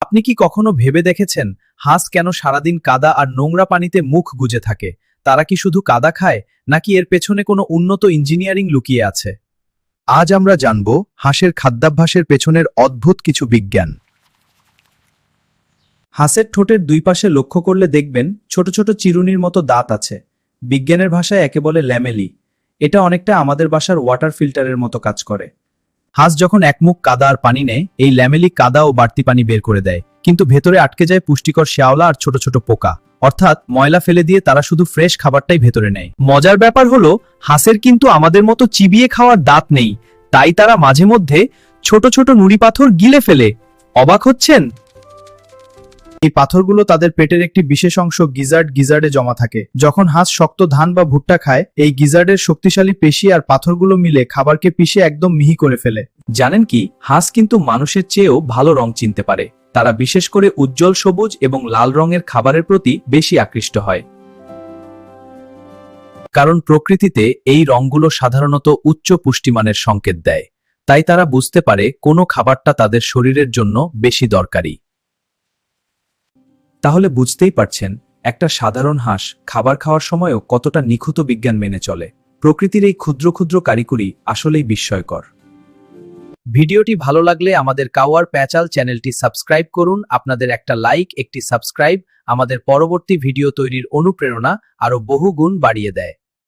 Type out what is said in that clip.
আপনি কি কখনো ভেবে দেখেছেন হাঁস কেন সারাদিন কাদা আর নোংরা পানিতে মুখ গুজে থাকে? তারা কি শুধু কাদা খায়, নাকি এর পেছনে কোনো উন্নত ইঞ্জিনিয়ারিং লুকিয়ে আছে? আজ আমরা জানব হাঁসের খাদ্যাভ্যাসের পেছনের অদ্ভুত কিছু বিজ্ঞান। হাঁসের ঠোঁটের দুই পাশে লক্ষ্য করলে দেখবেন ছোট ছোট চিরুনির মতো দাঁত আছে। বিজ্ঞানের ভাষায় একে বলে ল্যামেলি। এটা অনেকটা আমাদের বাসার ওয়াটার ফিল্টারের মতো কাজ করে। হাঁস যখন এক মুখ কাদা আর পানি নেয়, এই ল্যামেলি কাদা ও বাড়তি পানি বের করে দেয়, কিন্তু ভেতরে আটকে যায় পুষ্টিকর শ্যাওলা আর ছোট ছোট পোকা। অর্থাৎ ময়লা ফেলে দিয়ে তারা শুধু ফ্রেশ খাবারটাই ভেতরে নেয়। মজার ব্যাপার হলো, হাঁসের কিন্তু আমাদের মতো চিবিয়ে খাওয়ার দাঁত নেই, তাই তারা মাঝে মধ্যে ছোট ছোট নুড়ি পাথর গিলে ফেলে। অবাক হচ্ছেন? এই পাথরগুলো তাদের পেটের একটি বিশেষ অংশ গিজার্ডে জমা থাকে। যখন হাঁস শক্ত ধান বা ভুট্টা খায়, এই গিজার্ডের শক্তিশালী পেশি আর পাথরগুলো মিলে খাবারকে পিষে একদম মিহি করে ফেলে। জানেন কি, হাঁস কিন্তু মানুষের চেয়েও ভালো রং চিনতে পারে। তারা বিশেষ করে উজ্জ্বল সবুজ এবং লাল রঙের খাবারের প্রতি বেশি আকৃষ্ট হয়, কারণ প্রকৃতিতে এই রঙগুলো সাধারণত উচ্চ পুষ্টিমানের সংকেত দেয়। তাই তারা বুঝতে পারে কোন খাবারটা তাদের শরীরের জন্য বেশি দরকারি। তাহলে বুঝতেই পারছেন, একটা সাধারণ হাঁস খাবার খাওয়ার সময়ও কতটা নিখুঁত বিজ্ঞান মেনে চলে। প্রকৃতির এই ক্ষুদ্র ক্ষুদ্র কারিকুরি আসলেই বিস্ময়কর। ভিডিওটি ভালো লাগলে আমাদের কাওয়ার প্যাচাল চ্যানেলটি সাবস্ক্রাইব করুন। আপনাদের একটা লাইক, একটি সাবস্ক্রাইব আমাদের পরবর্তী ভিডিও তৈরির অনুপ্রেরণা আরো বহুগুণ বাড়িয়ে দেয়।